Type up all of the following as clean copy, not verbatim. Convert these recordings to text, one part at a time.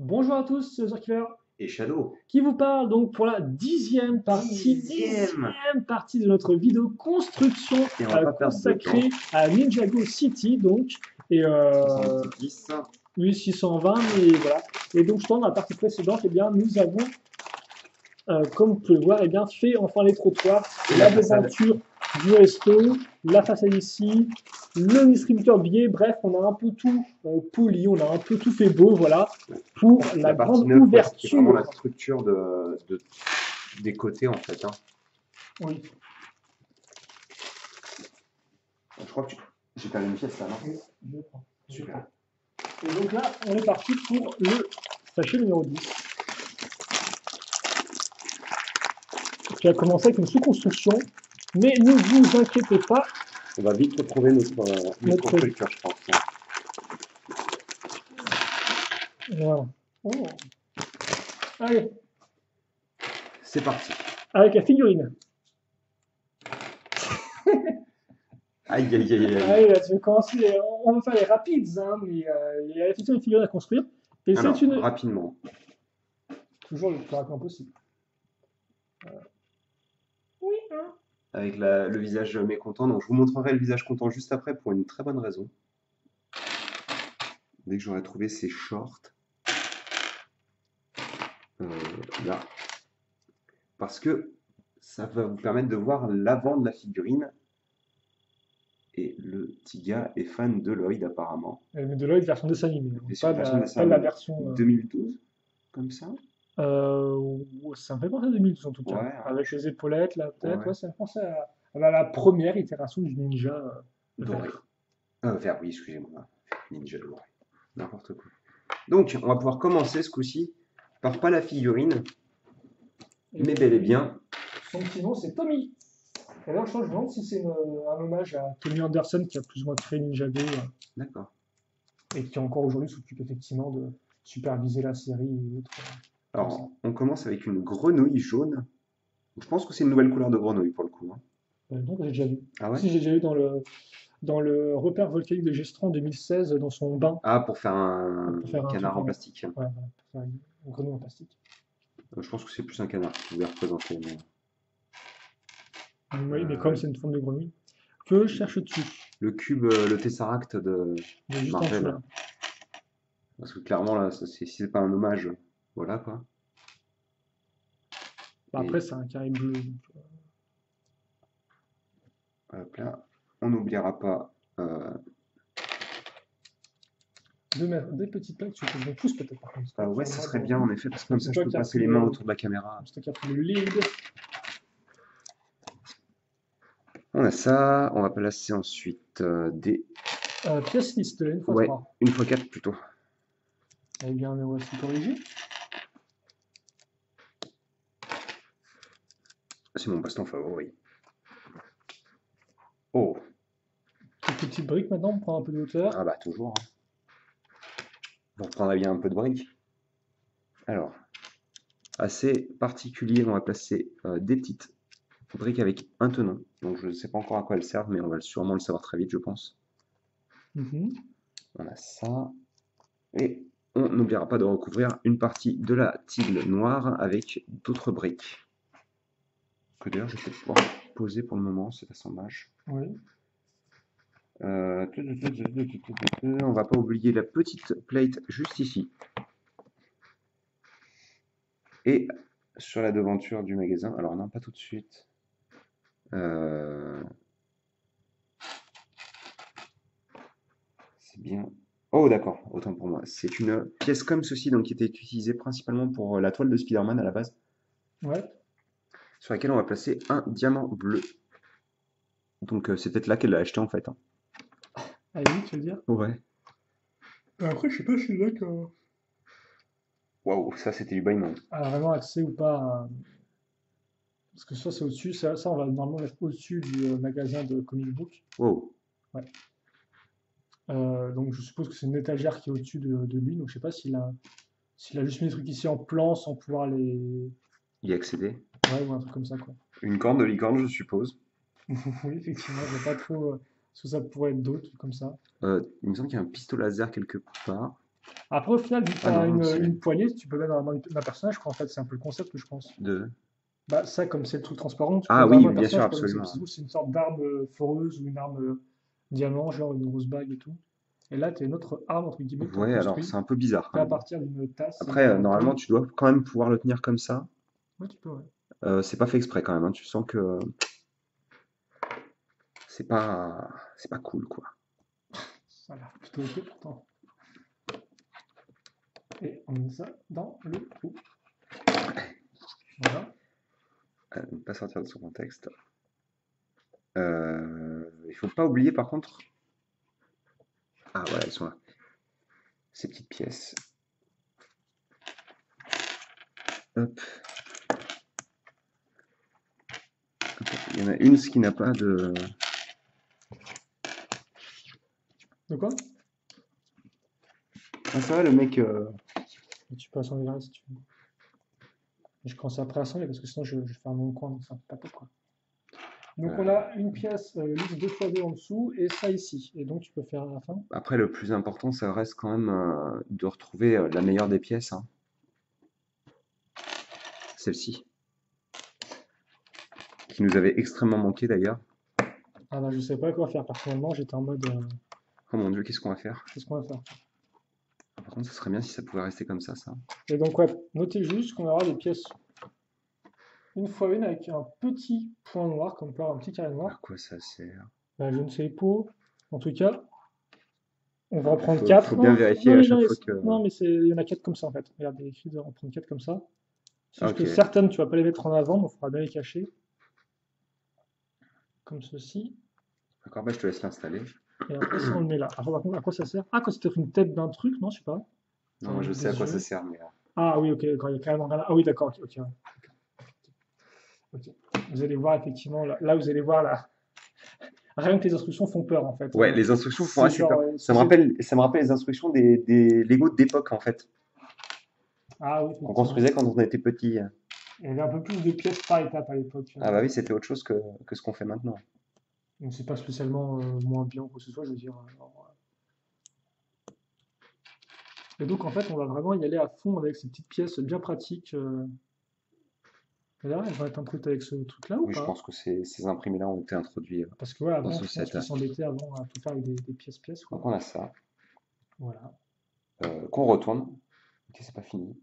Bonjour à tous, c'est Zerkiller Et Shadow. qui vous parle donc pour la Dixième. dixième partie de notre vidéo construction Et on va pas perdre de temps. consacrée à Ninjago City donc et 70. oui 620 mais voilà et donc je pense dans la partie précédente eh bien nous avons comme vous pouvez le voir eh bien fait enfin les trottoirs, Et la la façade. devanture du resto, la façade ici, le distributeur de billets, bref, on a un peu tout poli, on a un peu tout fait beau, voilà, pour la partie grande 9, ouais, c'est vraiment la ouverture. structure des côtés en fait. Hein. Oui, Je crois que j'ai pas une pièce là, non? oui, je prends. Super. Et donc là, on est parti pour le sachet numéro 10, qui a commencé avec une sous-construction, mais ne vous inquiétez pas, On va vite retrouver notre structure, je pense. voilà. Oh. Allez, C'est parti. avec la figurine. Aïe, aïe, aïe, aïe. Allez, là, tu vas commencer, on va faire les rapides, hein, mais il y a effectivement une figurine à construire, et c'est Alors, une, rapidement. toujours le plus rapidement possible. Oui, hein. Avec le visage mécontent. Donc, je vous montrerai le visage content juste après pour une très bonne raison. Dès que j'aurai trouvé ces shorts. Là. Parce que ça va vous permettre de voir l'avant de la figurine. Et le petit gars est fan de Lloyd apparemment. Mais de Lloyd version dessin animé, hein, Et sur pas, version la, dessin pas la animé. version. 2012, comme ça? Ça me fait penser à 2012 en tout cas. Ouais, Avec les épaulettes, la tête, ouais. ouais, ça me fait penser à la première itération du ninja Doré. vert. Vert, oui, excusez-moi. Ninja doré. N'importe quoi. Donc, on va pouvoir commencer ce coup-ci par pas la figurine, mais bel et bien. Son petit nom c'est Tommy. Et là, je me demande si c'est un hommage à Tommy Anderson qui a plus ou moins créé Ninjago D'accord. et qui encore aujourd'hui s'occupe effectivement de superviser la série et autres. Comme ça. Alors, on commence avec une grenouille jaune. Je pense que c'est une nouvelle couleur de grenouille pour le coup. Hein. Donc j'ai déjà vu. Ah ouais? Si j'ai déjà vu dans le repère volcanique de Gestron en 2016 dans son bain Ah, pour faire un pour faire un truc canard en plastique. ouais, voilà, pour faire une grenouille en plastique. Je pense que c'est plus un canard qui pouvait représenter. Oui, mais comme c'est une forme de grenouille, que cherches-tu? Le cube, le Tesseract de Il est juste en dessous Marvel. là. Parce que clairement, là, si c'est pas un hommage, voilà quoi. Bah, Et après, c'est un carré bleu. hop là, on n'oubliera pas. Deux petites plaques, tu peux me pouces peut-être par contre. Ouais, ça serait bien en effet, parce que comme ça, C'est je toi peux qui as passer pris les mains autour de la caméra. c'est toi qui as pris le lead. On a ça, on va placer ensuite des. Pièce liste, une fois Ouais, 3. une fois 4 plutôt. Eh bien, me voici corrigé. C'est mon passe-temps favori. Oh, Quelques petites briques maintenant, on prend un peu de hauteur. ah bah toujours. Hein. Vous reprendrez bien un peu de briques. Alors, assez particulier, on va placer des petites briques avec un tenon. Donc je ne sais pas encore à quoi elles servent, mais on va sûrement le savoir très vite, je pense. On a ça. Et on n'oubliera pas de recouvrir une partie de la tigle noire avec d'autres briques. Que d'ailleurs je vais peut-être pouvoir poser pour le moment cet assemblage. Oui. On va pas oublier la petite plate juste ici. Et sur la devanture du magasin, alors non pas tout de suite. C'est bien. Oh d'accord, autant pour moi. C'est une pièce comme ceci, donc qui était utilisée principalement pour la toile de Spider-Man à la base. Ouais. Sur laquelle on va placer un diamant bleu. Donc c'est peut-être là qu'elle l'a acheté en fait. Hein. Allez, tu veux dire? Ouais. Après, je sais pas si c'est là que. Waouh, ça c'était du bâillement. A vraiment accès ou pas parce que ça, c'est au-dessus. Ça, on va normalement mettre au-dessus du magasin de comic book. Wow. Ouais. Donc, je suppose que c'est une étagère qui est au-dessus de lui. Donc, je sais pas s'il a juste mis des trucs ici en plan sans pouvoir les. Y accéder. Ouais, ou un truc comme ça, quoi. Une corne de licorne, je suppose. Oui, effectivement, je vois pas trop ce que ça pourrait être d'autre, comme ça. Il me semble qu'il y a un pistolet laser quelque part. Après, au final, vu que tu Ah as non, c'est une poignée, tu peux mettre dans la main d'un personnage, quoi. En fait, c'est un peu le concept, je pense. de... Bah, ça, comme c'est le truc transparent, tu peux Ah mettre dans la oui, main d'un bien sûr, personnage, quoi. Donc, absolument. c'est une sorte d'arme foreuse ou une arme diamant, genre une grosse bague et tout. Et là, tu as une autre arme, entre guillemets, que tu as Ouais, alors c'est construit, un peu bizarre quand fait à même. partir d'une tasse et Après, d'un normalement, tome. tu dois quand même pouvoir le tenir comme ça. Ouais, tu peux, ouais. C'est pas fait exprès quand même, hein. Tu sens que c'est pas, c'est pas cool, quoi. Ça a l'air plutôt ok pourtant. Et on met ça dans le trou. Voilà. Ne pas sortir de son contexte. Il faut pas oublier par contre. Ah voilà, elles sont là. Ces petites pièces. Hop. Il y en a une qui n'a pas de. De quoi? Ah ça va le mec. Tu peux assembler là si tu veux. Et je commence après à assembler parce que sinon je vais faire mon coin, donc c'est un peu pas top, quoi. Donc on a une pièce lisse 2x2 en dessous et ça ici. Et donc tu peux faire à la fin. Après, le plus important, ça reste quand même de retrouver la meilleure des pièces, hein. Celle-ci. Qui nous avait extrêmement manqué d'ailleurs. Ah là, je sais pas quoi faire personnellement, j'étais en mode Oh mon Dieu, qu'est-ce qu'on va faire? qu'est-ce qu'on va faire? Ah, par contre, ça serait bien si ça pouvait rester comme ça. Et donc ouais, notez juste qu'on aura des pièces une fois une avec un petit point noir, comme peut avoir un petit carré À noir. quoi ça sert? Bah, je ne sais pas. En tout cas, on va en prendre Faut 4. bien Non, vérifier non, à mais, chaque fois que. non, mais il y en a 4 comme ça en fait. Regarde, il y a écrit de en prendre 4 comme ça. C'est Ah, juste que ok. certaines, tu vas pas les mettre en avant, donc il faudra bien les cacher. Comme ceci. D'accord, bah je te laisse l'installer. Et après, ça, on le met là. Alors, par contre, à quoi ça sert? Ah, quand c'est peut-être une tête d'un truc, non, je sais pas. Non, moi Genre je sais à des quoi ça yeux. sert, mais. Ah oui, ok, d'accord, il y a carrément rien là. Ah oui, d'accord, ok, ok, ouais. Ok. Vous allez voir effectivement, là, vous allez voir là. Rien que les instructions font peur en fait. Ouais, les instructions font C'est assez genre, peur. si c'est. Ça me rappelle les instructions des Lego d'époque en fait, Ah oui, qu'on effectivement. construisait quand on était petit. Il y avait un peu plus de pièces par étape à l'époque. Ah bah oui, c'était autre chose que ce qu'on fait maintenant. Donc c'est pas spécialement moins bien ou quoi que ce soit, je veux dire. Et donc en fait, on va vraiment y aller à fond avec ces petites pièces bien pratiques. D'ailleurs, elles vont être introduites avec ce truc-là ou Oui, je pas? pense que ces imprimés-là ont été introduits Parce que ouais, dans avant, ce je pense set. qu'ils s'embêtaient avant à tout faire avec des pièces, quoi. Donc on a ça, Voilà. qu'on retourne. Ok, c'est pas fini.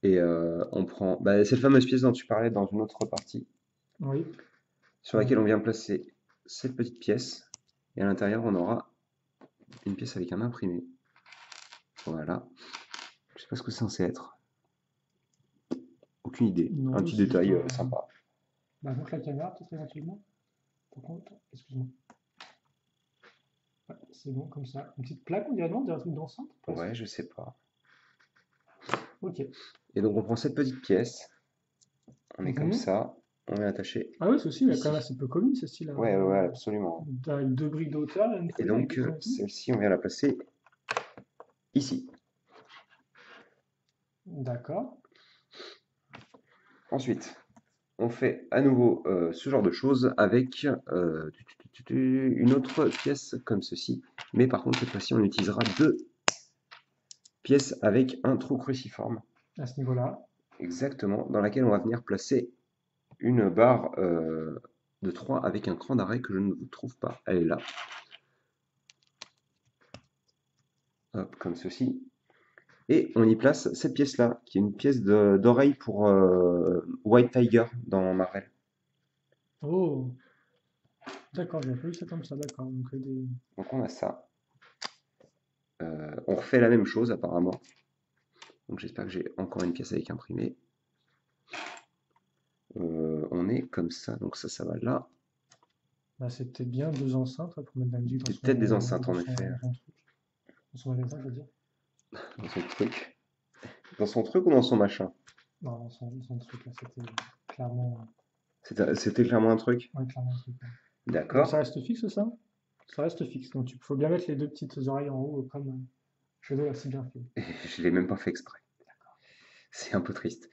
Et on prend bah, cette fameuse pièce dont tu parlais dans une autre partie, Oui. sur laquelle on vient placer cette petite pièce. Et à l'intérieur, on aura une pièce avec un imprimé. Voilà. Je sais pas ce que c'est censé être. Aucune idée. Un Non, petit c'est juste détail un. sympa. Bah, montre la caméra, peut-être éventuellement. Par contre, excuse-moi. Ouais, c'est bon, comme ça. Une petite plaque, on dirait, non? On dirait un truc d'enceinte, presque. Ouais, je sais pas. Ok. Et donc on prend cette petite pièce, on est comme Mhm. ça, on vient attacher Ah oui, ceci, il est quand même ici. assez peu commune, ceci là. Ouais, ouais, ouais, absolument. Avec deux briques de hauteur, une Et fois avec des donc points et tout. celle-ci, on vient la placer ici. D'accord. Ensuite, on fait à nouveau ce genre de choses avec une autre pièce comme ceci. Mais par contre, cette fois-ci, on utilisera deux pièces avec un trou cruciforme. À ce niveau-là. Exactement, dans laquelle on va venir placer une barre de 3 avec un cran d'arrêt que je ne vous trouve pas. Elle est là. Hop, comme ceci. Et on y place cette pièce-là, qui est une pièce d'oreille pour White Tiger dans Marvel. Oh, d'accord, j'avais pas vu ça comme ça, d'accord. Donc, Donc on a ça. On refait la même chose apparemment. Donc j'espère que j'ai encore une pièce avec imprimé. On est comme ça, donc ça va là. bah, c'est peut-être bien deux enceintes là, pour mettre de la musique C'est peut-être des enceintes dans en effet, son truc. Dans son magasin, je veux dire. dans son truc. Dans son truc ou dans son machin? Non, dans son truc là, c'était clairement, C'était clairement un truc. ouais, clairement un truc, ouais. Donc ça D'accord. reste fixe ça? Ça reste fixe. Donc il faut bien mettre les deux petites oreilles en haut comme Shadow l'a si bien fait. Je l'ai même pas fait exprès. C'est un peu triste.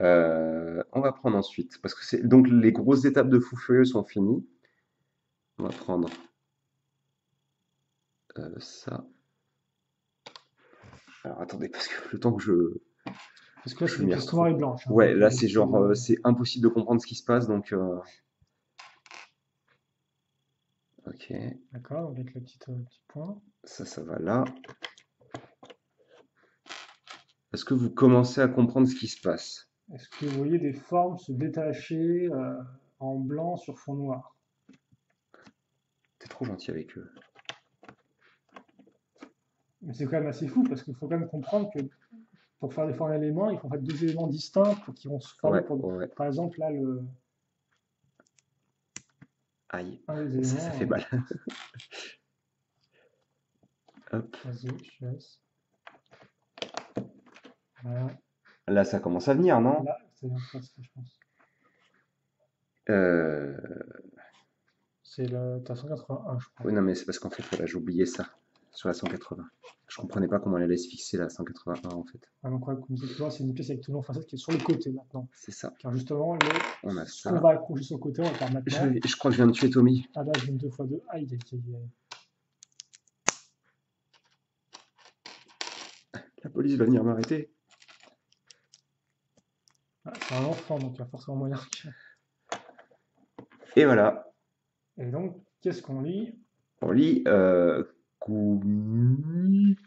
On va prendre ensuite, parce que c'est donc les grosses étapes de Fou Furieux sont finies. On va prendre ça. Alors attendez, parce que le temps que Parce que là, je c'est des m'y pièces retrouve. noires et blanches, hein, Ouais, donc, là c'est genre, c'est- c'est impossible de comprendre ce qui se passe, donc ok, D'accord, donc avec le petit point. ça va là. Est-ce que vous commencez à comprendre ce qui se passe? Est-ce que vous voyez des formes se détacher en blanc sur fond noir? T'es trop gentil avec eux. Mais c'est quand même assez fou parce qu'il faut quand même comprendre que pour faire des formes d'éléments, il faut en fait deux éléments distincts qui vont se former Ouais, pour. ouais. Par exemple, là, Aïe, un des ça fait éléments. mal. Hop. Vas-y, je te laisse. Voilà. Là, ça commence à venir, non? Là, c'est bien presque, je pense. Euh... C'est le. T'as 181, je crois. Oui, non, mais c'est parce qu'en fait, voilà, j'ai oublié ça sur la 180. Je comprenais pas comment elle allait se fixer la 181 en fait. Ah, donc, ouais, comme tu vois, c'est une pièce avec tenon facette qui est sur le côté maintenant. C'est ça. Car justement, On a ce qu'on ça. va accrocher sur le côté, on va le faire maintenant. Je crois que je viens de tuer Tommy. Ah là, je viens 2 x 2. Aïe, aïe, aïe, aïe. La police va venir m'arrêter. Ah, c'est un enfant, donc il y a forcément moyen que. Et voilà. Et donc, qu'est-ce qu'on lit? On lit comics.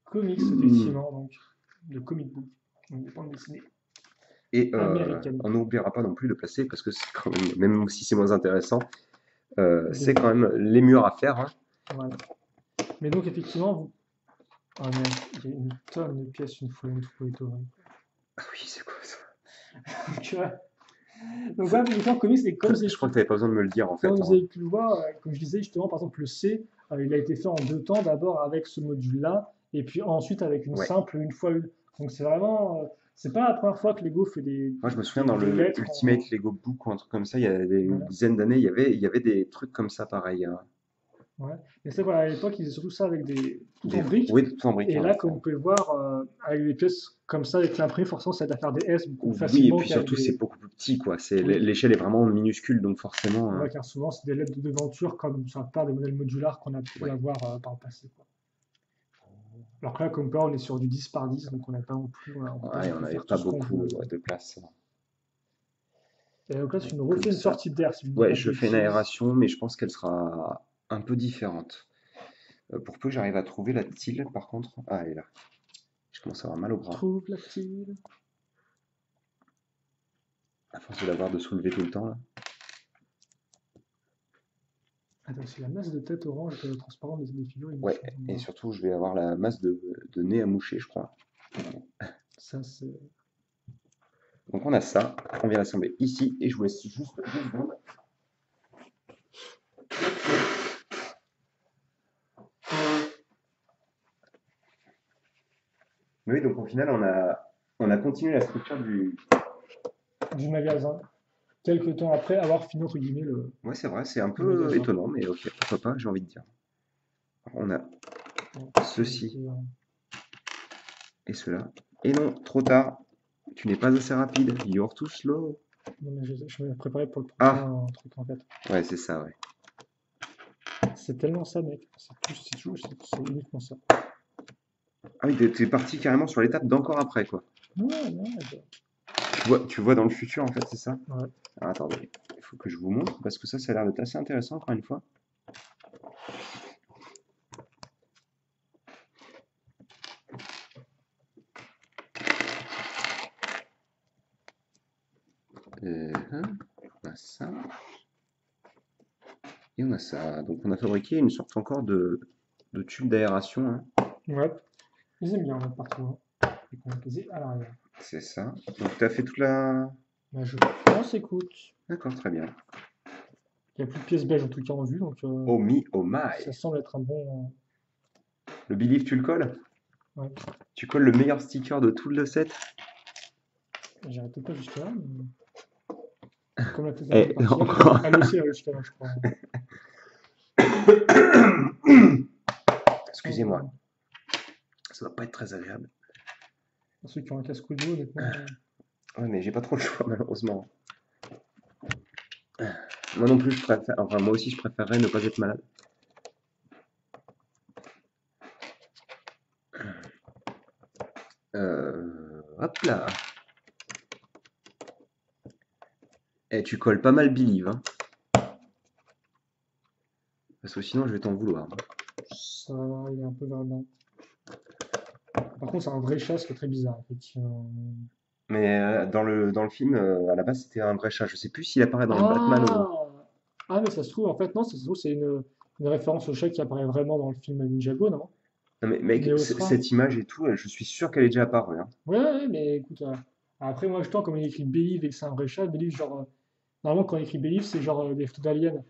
Comics, effectivement, donc. De comic book. Donc, des bandes dessinées. Et Américaine. on n'oubliera pas non plus de placer, parce que c'est quand même si c'est moins intéressant, c'est Des- quand même les murs à faire. Hein. Voilà. Mais donc, effectivement, vous. Ah merde, il y a une tonne de pièces une fois une trouvé Torrent. Ah oui, c'est quoi ça? Donc, voilà, effectivement, comics, c'est comme Je crois que tu n'avais pas besoin de me le dire en fait. Comme vous Hein. avez pu le voir, comme je disais justement, par exemple, le C, il a été fait en 2 temps, d'abord avec ce module-là, et puis ensuite avec une Ouais. simple une fois une. Donc c'est vraiment, c'est pas la première fois que Lego fait des. Moi, je me souviens dans des le lettres Ultimate Lego Book ou un truc comme ça, il y a une Voilà. dizaine d'années, il y avait des trucs comme ça pareil. Hein. Ouais. Et c'est voilà, à l'époque, ils faisaient surtout ça avec des tout en Des- briques. Oui, tout en briques. Et hein, là, ouais. comme vous pouvez le voir, avec des pièces comme ça, avec l'imprimé, forcément, ça aide à faire des S beaucoup plus Oui, et facilement puis qu'avec surtout, des. c'est beaucoup plus petit, quoi. Oui. L'échelle est vraiment minuscule, donc forcément. Ouais, car souvent, c'est des lettres de devanture, comme sur la plupart des modèles modulars qu'on a pu Ouais. avoir par le passé, quoi. Alors que là, comme peur, on est sur du 10 par 10, donc on n'a pas non plus. On peut Ouais, non on plus n'avait faire pas tout ce qu'on beaucoup veut. de place. Et donc là, tu nous Comme refais une ça. sortie d'air, si je ne dis Ouais, pas de je fais une bêtises. aération, mais je pense qu'elle sera un peu différente. Pour peu que j'arrive à trouver la tile, par contre. Ah, elle est là. Je commence à avoir mal au bras. Trouve la tile. À force de l'avoir de soulever tout le temps, là. Attends, c'est la masse de tête orange transparente des figurines. Ouais, et surtout, je vais avoir la masse de nez à moucher, je crois. Ça, c'est. Donc on a ça, on vient l'assembler ici, et je vous laisse juste 2 secondes. Mais oui, donc au final, on a continué la structure du... Du magasin. Quelques temps après avoir fini, entre guillemets, le. Ouais, c'est vrai, c'est un Le peu magasin. étonnant, mais ok, pourquoi pas, j'ai envie de dire. Alors, on a ceci et cela. Et non, trop tard, tu n'es pas assez rapide, you're too slow. Non, mais je me préparais pour le prochain truc, en fait. Ouais, c'est ça, ouais. C'est tellement ça, mec. C'est uniquement ça. Ah oui, t'es parti carrément sur l'étape d'encore après, quoi. Ouais, ouais. Tu vois dans le futur, en fait, c'est ça? Ouais. Alors, attendez, il faut que je vous montre, parce que ça a l'air d'être assez intéressant, encore une fois. On a ça. Et on a ça. Donc, on a fabriqué une sorte encore de tube d'aération. Hein. Ouais. Ils aiment bien, on est partout. Hein. Et qu'on va poser à l'arrière. C'est ça. Donc, tu as fait toute la... Bah, je pense, écoute. D'accord, très bien. Il n'y a plus de pièces belges en tout cas en vue, donc Oh me, oh my. ça semble être un bon. Le Believe, tu le colles? Ouais. Tu colles le meilleur sticker de tout le set? J'irai peut-être pas jusqu'à là, mais. Comme la tête Eh, encore. elle aussi, elle va jusqu'à là, je crois. Excusez-moi. Ça va pas être très agréable. Pour ceux qui ont un casque audio, honnêtement. Ouais, mais j'ai pas trop le choix, malheureusement. Moi non plus, je préfère. Enfin, moi aussi, je préférerais ne pas être malade. Hop là. Eh, tu colles pas mal Believe, hein. Parce que sinon, je vais t'en vouloir. Ça, il est un peu vers le bas. Par contre, c'est un vrai chat, ce qui est très bizarre, effectivement. Mais dans le film, à la base, c'était un vrai chat. Je sais plus s'il apparaît dans le Batman ou. Ah! Ah, mais ça se trouve, en fait, non, ça se trouve, c'est une référence au chat qui apparaît vraiment dans le film Ninjago, non? Non, mais mec, Neosra. cette image et tout, je suis sûr qu'elle est déjà apparue, hein. Ouais, ouais, mais écoute, après, moi, je tends, comme il écrit Believe et que c'est un vrai chat, Believe, genre, normalement, quand il écrit Believe, c'est genre des photos d'aliens.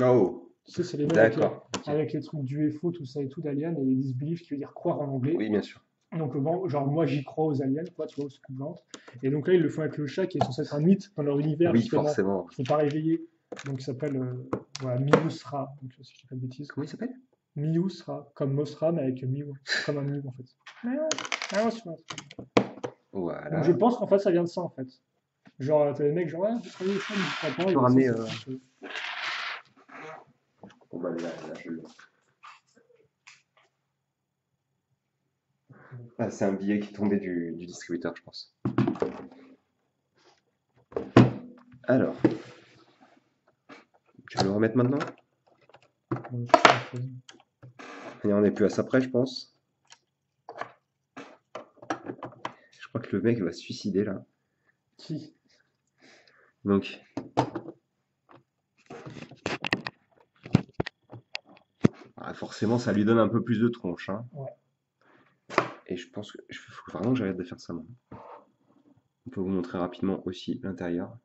Oh, Tu sais, c'est les mêmes d'accord. Ok. avec les trucs d'UFO, tout ça et tout, d'aliens, et ils disent Believe qui veut dire croire en anglais. Oui, bien sûr. Donc, bon, genre, moi, j'y crois aux aliens, quoi, tu vois, aux soucoupes. Et donc là, ils le font avec le chat qui est censé être un mythe dans leur univers, Oui, justement, forcément. qui ne faut pas réveiller. Donc, il s'appelle voilà, Miusra, donc, si je dis pas de bêtises. Comment il s'appelle? Miusra, comme Mosra, mais avec Miu, comme un Miu, en fait. Miaou, miaou, tu vois. Donc, je Voilà. pense qu'en fait, ça vient de ça, en fait. Genre, t'as des mecs, genre, ouais, vous travaillez ça, mais pas Tu et peux ben, ça, ramener. c'est plus. Bon, bah, là, je l'ai. Ah, c'est un billet qui tombait du distributeur, je pense. Alors, tu vas le remettre maintenant? Et on n'est plus à ça près, je pense. Je crois que le mec va se suicider là. Qui? Donc, forcément, ça lui donne un peu plus de tronche, hein. Ouais. Et je pense que faut vraiment que j'arrête de faire ça, moi. On peut vous montrer rapidement aussi l'intérieur.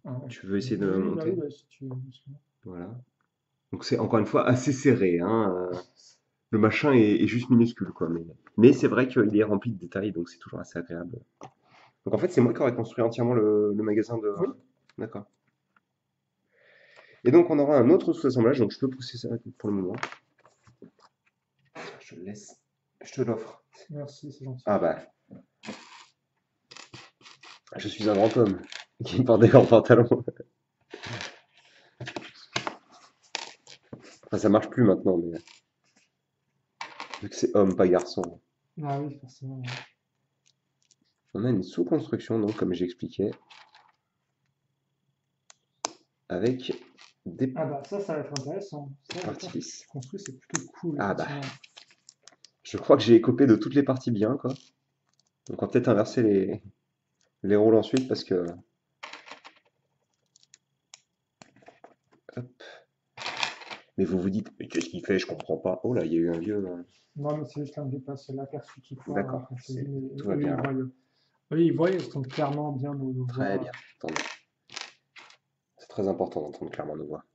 Ah, ouais. Tu veux essayer de Oui, bah oui, monter? bah, si tu. Voilà. Donc c'est encore une fois assez serré, hein. Le machin est juste minuscule, quoi. Mais c'est vrai qu'il est rempli de détails, donc c'est toujours assez agréable. Donc en fait, c'est moi qui aurais construit entièrement le magasin de. Oui. D'accord. Et donc on aura un autre sous-assemblage, donc je peux pousser ça pour le moment. Je te le laisse. Je te l'offre. Merci, c'est gentil. Ah bah, je suis un grand homme qui porte des grands pantalons. Enfin, ça marche plus maintenant, mais vu que c'est homme, pas garçon. Ah oui, forcément. Ouais. On a une sous-construction, donc comme j'expliquais, avec des Ah bah ça va être intéressant. Ça, je pense que parties tu construis, c'est plutôt cool, Ah bah, effectivement. je crois que j'ai écopé de toutes les parties bien, quoi. Donc on va peut-être inverser les rôles ensuite parce que. Hop. Mais vous vous dites, mais qu'est-ce qu'il fait? Je comprends pas. Oh là, il y a eu un vieux. Non, mais c'est juste un dépasse, c'est l'aperçu qui foire D'accord, quand je te dis, mais tout va eux, bien ils là. voient. Eux, ils voient, ils entendent clairement bien nos Très voix. bien. Attendez. C'est très important d'entendre clairement nos voix.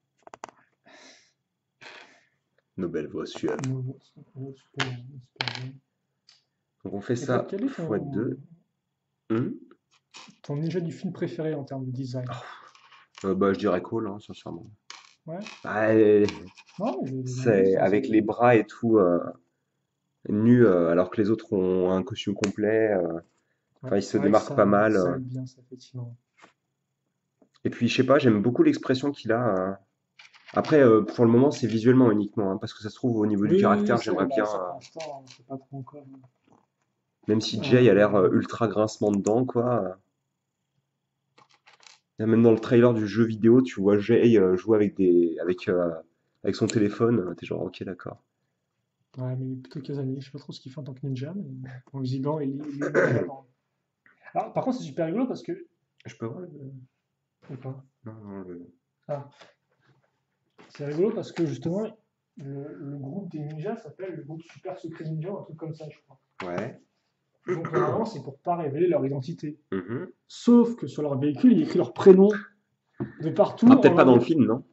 Nos belles voix suaves. Nos voix sont super, super bien. Donc on fait Et toi, ça quel est fois 2. Hum. ton ninja du film préféré en termes de design? Bah, je dirais Cole, hein, sincèrement. Ouais? Bah, Non, mais c'est avec les bras et tout nus, alors que les autres ont un costume complet. ouais, Enfin, il se c'est vrai que démarque pas mal. ça aide bien, ça, effectivement. Et puis, je sais pas, j'aime beaucoup l'expression qu'il a. Après, pour le moment, c'est visuellement uniquement, hein, parce que ça se trouve, au niveau du Oui, oui, oui, caractère, j'aimerais bien. ça pour l'instant, on sait pas trop encore. Même si Jay a l'air Euh, ultra grincement dedans, quoi. Et même dans le trailer du jeu vidéo, tu vois Jay jouer avec son téléphone. T'es genre, ok, d'accord. ouais, mais plutôt Kazani, je sais pas trop ce qu'il fait en tant que ninja, mais en Zigan, il est vraiment. Alors, par contre, c'est super rigolo parce que. Je peux voir Ou pas. Non, non, Ah, c'est rigolo parce que justement, le groupe des ninjas s'appelle le groupe Super Secret Ninja, un truc comme ça, je crois. Ouais. Donc, normalement, c'est pour pas révéler leur identité. Mhm. Sauf que sur leur véhicule, il y a écrit leur prénom de partout Ah, en peut-être pas dans le anglais. film, non?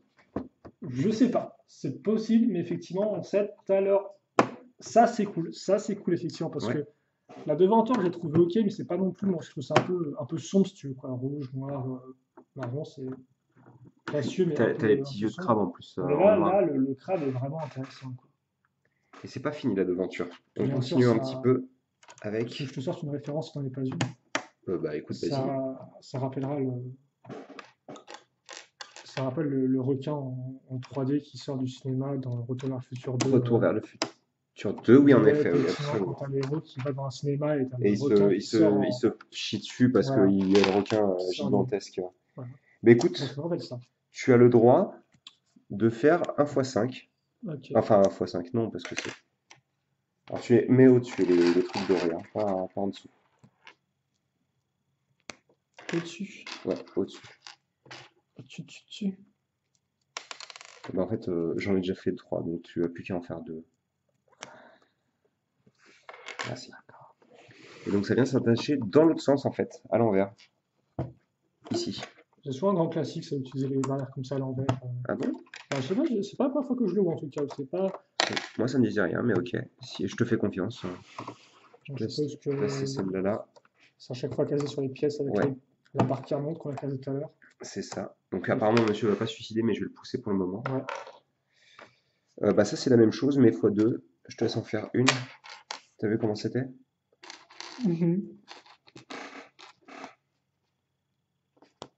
Je sais pas, c'est possible, mais effectivement, on sait tout à l'heure. Ça c'est cool, effectivement, parce Ouais. que la devanture, j'ai trouvé ok, mais c'est pas non plus, moi, je trouve ça un peu sombre, si tu veux, quoi. Rouge, noir, marron, c'est classieux, mais T'as les un petits peu yeux de sombre. crabe en plus Mais en noir. là le crabe est vraiment intéressant, quoi. Et c'est pas fini l'aventure. On Bien sûr, continue un petit peu si tu veux que avec. je te sorte une référence si t'en es pas une, Bah écoute, vas-y. ça rappellera ça rappelle le requin en 3D qui sort du cinéma dans Retour vers le futur 2. Retour vers le futur. Sur 2, oui, en Ouais, effet, oui, effectivement, quand absolument. t'as le héros qui va dans un cinéma et t'as Et le requin qui sort il en. se chie dessus parce Voilà, qu'il y a le requin qui sort du. gigantesque. Voilà. Mais Donc, écoute, je me rappelle ça. tu as le droit de faire 1 x 5. Ok. Enfin, 1 x 5, non, parce que c'est. Alors, tu mets au-dessus les trucs dorés, hein, pas en dessous. Au-dessus. Ouais, au-dessus. Au-dessus, dessus, dessus. Bah, en fait, j'en ai déjà fait 3, donc tu n'as plus qu'à en faire 2. Merci. Et donc, ça vient s'attacher dans l'autre sens, en fait, à l'envers. Ici. C'est souvent un grand classique, ça, d'utiliser les barrières comme ça à l'envers. Ah bon? Enfin, je sais pas, c'est pas la première fois que je le vois en tout cas. C'est pas. Moi, ça ne me disait rien, mais ok. Si je te fais confiance, je Je te laisse suppose placer que celle-là là. c'est à chaque fois casé sur les pièces avec Ouais, la barre qui remonte qu'on a casé tout à l'heure. c'est ça. Donc, Et- apparemment, monsieur ne va pas se suicider, mais je vais le pousser pour le moment. Ouais. Bah, ça, c'est la même chose, mais x2. Je te laisse en faire une. T'as vu comment c'était? Mhm.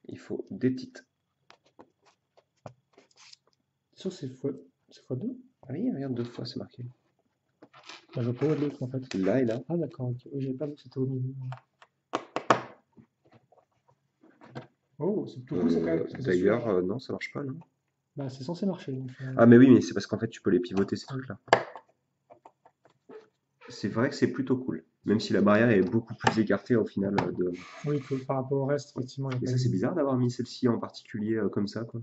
Il faut des titres. C'est sûr que c'est fois 2. Ah oui, regarde, 2 fois, c'est marqué. Bah, je vois pas où est l'autre en fait. Là et là. Ah d'accord, ok. Oui, j'avais pas vu que c'était au milieu. Oh, c'est plutôt cool ça quand même, parce que c'est sûr. D'ailleurs, non, ça marche pas, non? Bah, c'est censé marcher. Donc, Ah, mais oui, mais c'est parce qu'en fait, tu peux les pivoter, ces oui. trucs-là. C'est vrai que c'est plutôt cool. Même si la barrière est beaucoup plus écartée au final de. Oui, que par rapport au reste, effectivement, il y a Et quand ça, c'est même. bizarre d'avoir mis celle-ci en particulier comme ça, quoi.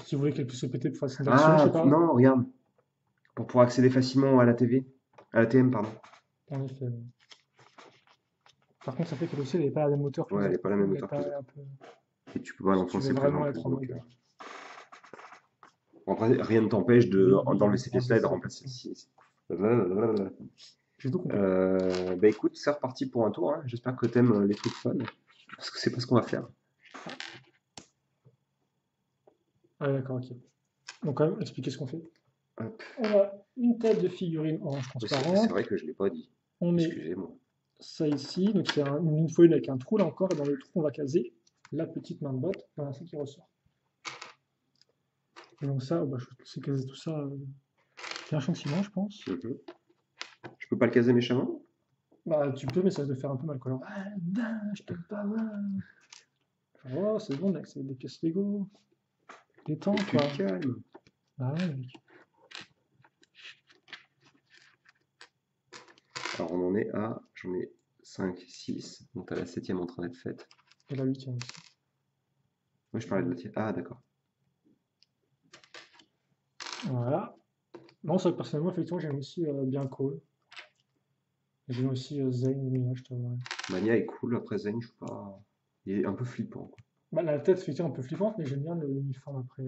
Si vous voulez qu'elle puisse se péter pour façon d'action, je sais Ah, pas. non, regarde. Pour pouvoir accéder facilement à la TV. À la TM, pardon. En effet. Par contre, ça fait que aussi, elle n'est pas la même hauteur que Ouais, les elle n'est autres. pas la même Elle est hauteur que pas les autres. un peu. Et tu peux pas Si tu veux l'enfoncer plus loin vraiment que. être en Donc, mode. bon, après, rien ne t'empêche Oui, d'enlever de ces enlever pièces-là et de ça, remplacer effectivement. ceci. J'ai tout compris. Bah écoute, c'est reparti pour un tour, hein. J'espère que t'aimes les trucs fun. Parce que c'est pas ce qu'on va faire. Ah, d'accord, ok. Donc, quand même, expliquer ce qu'on fait. Hop. On a une tête de figurine orange Oui, c'est transparente. vrai que je l'ai pas dit. On met Excusez-moi. ça ici. Donc, c'est une feuille avec un trou là encore. Et dans le trou, on va caser la petite main de botte. Voilà, ça qui ressort. Et donc, ça, bah, je vais laisser caser tout ça bien gentiment, je pense. Mhm. Je peux pas le caser méchamment? Bah, tu peux, mais ça va te faire un peu mal. Quoi. Alors, ah, bah, je t'aime pas. Oh, c'est bon, mec, c'est des pièces Lego. Détends, Tu quoi. te calmes. Bah ouais, mec. Alors on en est à, j'en ai 5, 6. Donc t'as la 7e en train d'être faite. Et la huitième aussi. Oui, je parlais de la tienne. Ah d'accord. Voilà. Non, c'est vrai que personnellement, effectivement, j'aime aussi bien Cole. J'aime aussi Zane et Mia, je t'avoue. Mania est cool, après Zen, je suis pas. Il est un peu flippant, quoi. Bah, la tête, effectivement, un peu flippante, mais j'aime bien l'uniforme après.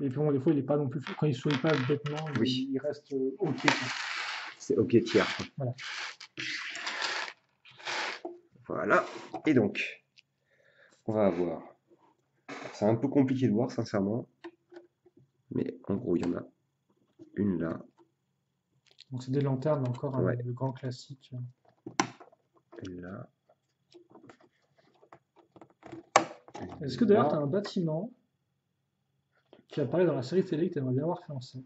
Et puis bon, des fois, il est pas non plus. Quand il sourit pas bêtement, Oui, il reste ok, quoi. c'est ok tiers, quoi. Voilà. Voilà. Et donc, on va avoir. C'est un peu compliqué de voir, sincèrement. Mais en gros, il y en a une là. Donc c'est des lanternes, encore Ouais, le grand classique. une là. Est-ce que Une d'ailleurs, tu as là. un bâtiment qui apparaît dans la série télé que tu aimerais bien voir fait en 7?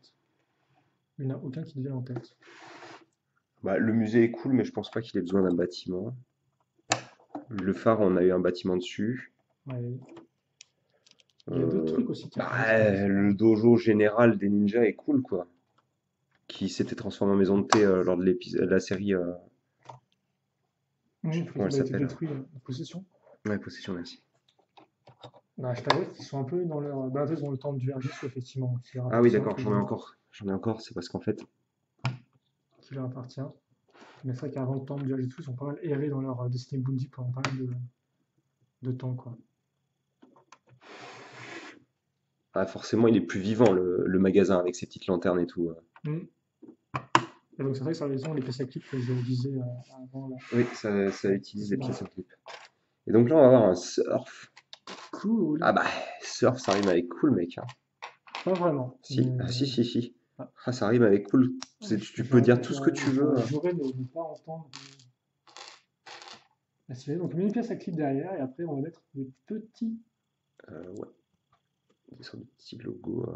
Il n'y en a aucun qui te vient en tête. Bah, le musée est cool, mais je pense pas qu'il ait besoin d'un bâtiment. Le phare, on a eu un bâtiment dessus. Ouais. Il y a d'autres trucs aussi qui apparaissent que je sais pas. Le dojo général des ninjas est cool, quoi. Qui s'était transformé en maison de thé lors de la série. Je sais plus comment elle Effectivement, il a été s'appelle. détruit en possession. Ouais, Possession, merci. Bah, je t'avoue qu'ils sont un peu dans leur. Bah, ils ont le temple du Argisu, effectivement, qui leur Ah oui, appartient, d'accord, j'en ai encore. J'en ai encore, c'est parce qu'en fait. qui leur appartient. Mais c'est vrai qu'avant le temple du Argisu, ils ont pas mal erré dans leur Destiny Bundy pendant pas mal de temps, quoi. Ah, forcément, il est plus vivant, le magasin, avec ses petites lanternes et tout. Mm. Et donc c'est vrai que ça raison les pièces à clip que je disais avant là. Oui, ça Ouais, utilise c'est les marrant. pièces en clip. Et donc là, on va avoir un surf. Cool. Ah bah, surf, ça rime avec cool, mec, hein. Pas vraiment. Si, ah, si, si, si. Ah, Ah, ça rime avec cool. Tu peux dire tout ce que tu veux. J'aurais ne pas entendre. Donc on met une pièce à clip derrière et après on va mettre des petits. Ouais, des sortes de petits logos.